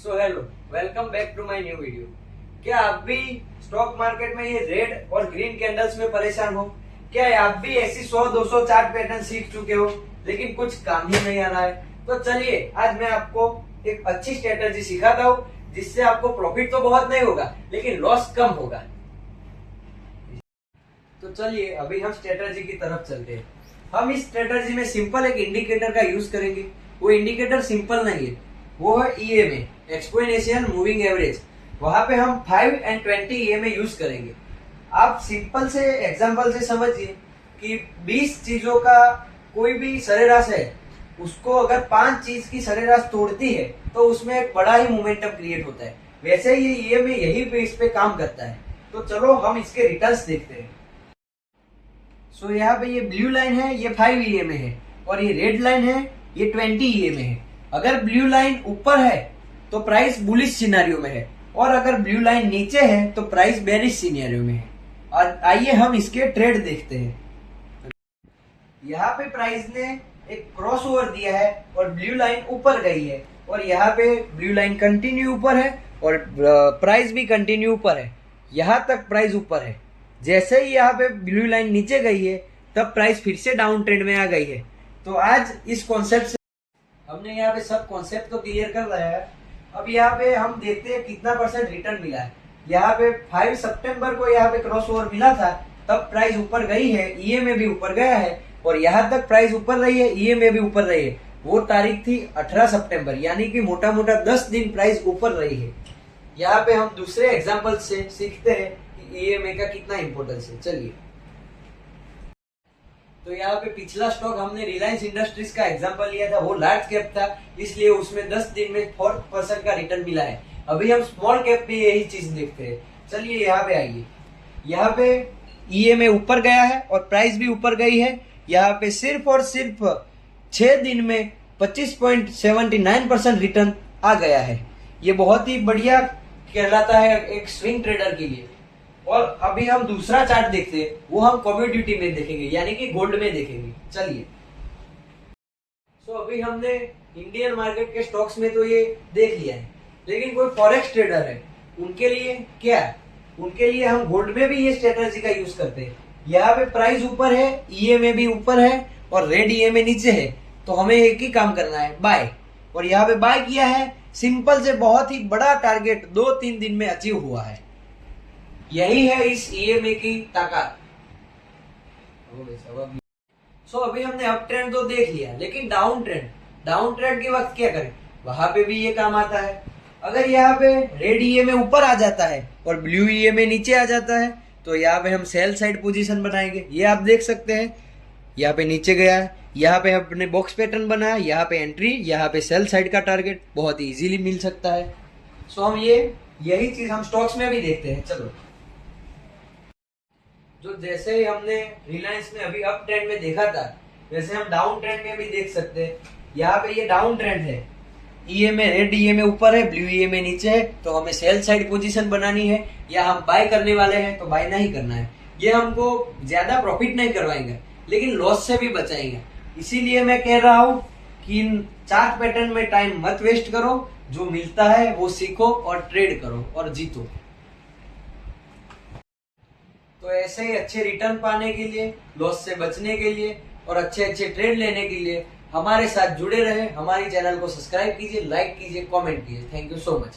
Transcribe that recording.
So hello, welcome back to my new video. क्या आप भी स्टॉक मार्केट में ये रेड और ग्रीन कैंडल्स में परेशान हो? क्या आप भी ऐसी 100-200 चार्ट पैटर्न सीख चुके हो लेकिन कुछ काम ही नहीं आ रहा है? तो चलिए आज मैं आपको एक अच्छी स्ट्रेटजी सिखाता हूँ जिससे आपको प्रॉफिट तो बहुत नहीं होगा लेकिन लॉस कम होगा। तो चलिए अभी हम स्ट्रेटजी की तरफ चलते हैं। हम इस स्ट्रेटजी में सिंपल एक इंडिकेटर का यूज करेंगे। वो इंडिकेटर सिंपल नहीं है, वो है ईएमए, एक्सपोनेंशियल मूविंग एवरेज। वहां पे हम 5 और 20 ईएमए यूज करेंगे। आप सिंपल से एग्जांपल से समझिए कि 20 चीजों का कोई भी सरेराश है, उसको अगर 5 चीज की सरेराश तोड़ती है तो उसमें एक बड़ा ही मोमेंटम क्रिएट होता है। वैसे ही ये ईएमए यही पे इस पे काम करता है। तो चलो हम इसके रिटर्न्स देखते हैं। सो यहाँ पे ये ब्लू लाइन है, ये 5 ईएमए है, और ये रेड लाइन है, ये 20 ईएमए है। अगर ब्लू लाइन ऊपर है तो प्राइस बुलिश सिनेरियो में है, और अगर ब्लू लाइन नीचे है तो प्राइस बेरिश सिनेरियो में है। और आइए हम इसके ट्रेड देखते हैं। यहाँ पे प्राइस ने एक क्रॉस ओवर दिया है और ब्लू लाइन ऊपर गई है, और यहाँ पे ब्लू लाइन कंटिन्यू ऊपर है और प्राइस भी कंटिन्यू ऊपर है। यहाँ तक प्राइस ऊपर है। जैसे ही यहाँ पे ब्लू लाइन नीचे गई है तब प्राइस फिर से डाउन ट्रेंड में आ गई है। तो आज इस कॉन्सेप्ट से हमने यहाँ पे सब कॉन्सेप्ट तो क्लियर कर रहा है। अब यहाँ पे हम देखते हैं कितना परसेंट रिटर्न मिला है। यहाँ पे 5 सितंबर को यहाँ पे क्रॉस ओवर मिला था, तब प्राइस ऊपर गई है, ईएमए भी ऊपर गया है, और यहाँ तक प्राइस ऊपर रही है, ईएमए भी ऊपर रही है। वो तारीख थी 18 सितंबर, यानी कि मोटा मोटा 10 दिन प्राइस ऊपर रही है। यहाँ पे हम दूसरे एग्जाम्पल से सीखते हैं कि ईएमए का कितना इंपॉर्टेंस है। चलिए, तो यहाँ पे पिछला स्टॉक हमने रिलायंस इंडस्ट्रीज का एग्जांपल लिया था, वो लार्ज कैप था, इसलिए उसमें 10 दिन में 4% का रिटर्न मिला है। अभी हम स्मॉल कैप पे यही चीज देखते हैं। चलिए यहाँ पे आइए। यहाँ पे ईएमए ऊपर गया है और प्राइस भी ऊपर गई है। यहाँ पे सिर्फ और सिर्फ 6 दिन में 25.79% रिटर्न आ गया है। ये बहुत ही बढ़िया कहलाता है एक स्विंग ट्रेडर के लिए। और अभी हम दूसरा चार्ट देखते हैं, वो हम कमोडिटी में देखेंगे, यानी कि गोल्ड में देखेंगे। चलिए, सो अभी हमने इंडियन मार्केट के स्टॉक्स में तो ये देख लिया है, लेकिन कोई फॉरेक्स ट्रेडर है, उनके लिए क्या? उनके लिए हम गोल्ड में भी ये स्ट्रेटजी का यूज करते हैं। यहाँ पे प्राइस ऊपर है, ईएमए भी ऊपर है, और रेड ईएमए नीचे है, तो हमें एक ही काम करना है, बाय। और यहाँ पे बाय किया है, सिंपल से बहुत ही बड़ा टारगेट 2-3 दिन में अचीव हुआ है। यही है इस ईएमए की ताकत। सो अभी हमने अप ट्रेंड तो देख लिया, लेकिन डाउन ट्रेंड के वक्त क्या करें? वहां पे भी ये काम आता है। अगर यहाँ पे रेड ईएमए ऊपर आ जाता है और ब्लू ईएमए नीचे आ जाता है, तो यहाँ पे हम सेल साइड पोजीशन बनाएंगे। ये आप देख सकते हैं, यहाँ पे नीचे गया है, यहाँ पे हमने बॉक्स पैटर्न बनाया, यहाँ पे एंट्री, यहाँ पे सेल साइड का टारगेट बहुत ही इजीली मिल सकता है। सो हम यही चीज हम स्टॉक्स में भी देखते हैं। चलो, जो जैसे ही हमने रिलायंस में अभी अप ट्रेंड में देखा था, वैसे हम डाउन ट्रेंड में भी देख सकते हैं। यहाँ पे ये डाउन ट्रेंड है, ईएमए रेड ईएमए ऊपर है, ब्लू ईएमए नीचे है, तो हमें सेल साइड पोजीशन बनानी है, या हम बाय करने वाले हैं तो बाय नहीं करना है। ये हमको ज्यादा प्रॉफिट नहीं करवाएंगे, लेकिन लॉस से भी बचाएंगे। इसीलिए मैं कह रहा हूँ कि इन चार्ट पैटर्न में टाइम मत वेस्ट करो, जो मिलता है वो सीखो और ट्रेड करो और जीतो। तो ऐसे ही अच्छे रिटर्न पाने के लिए, लॉस से बचने के लिए और अच्छे अच्छे ट्रेड लेने के लिए हमारे साथ जुड़े रहे। हमारी चैनल को सब्सक्राइब कीजिए, लाइक कीजिए, कमेंट कीजिए। Thank you so much.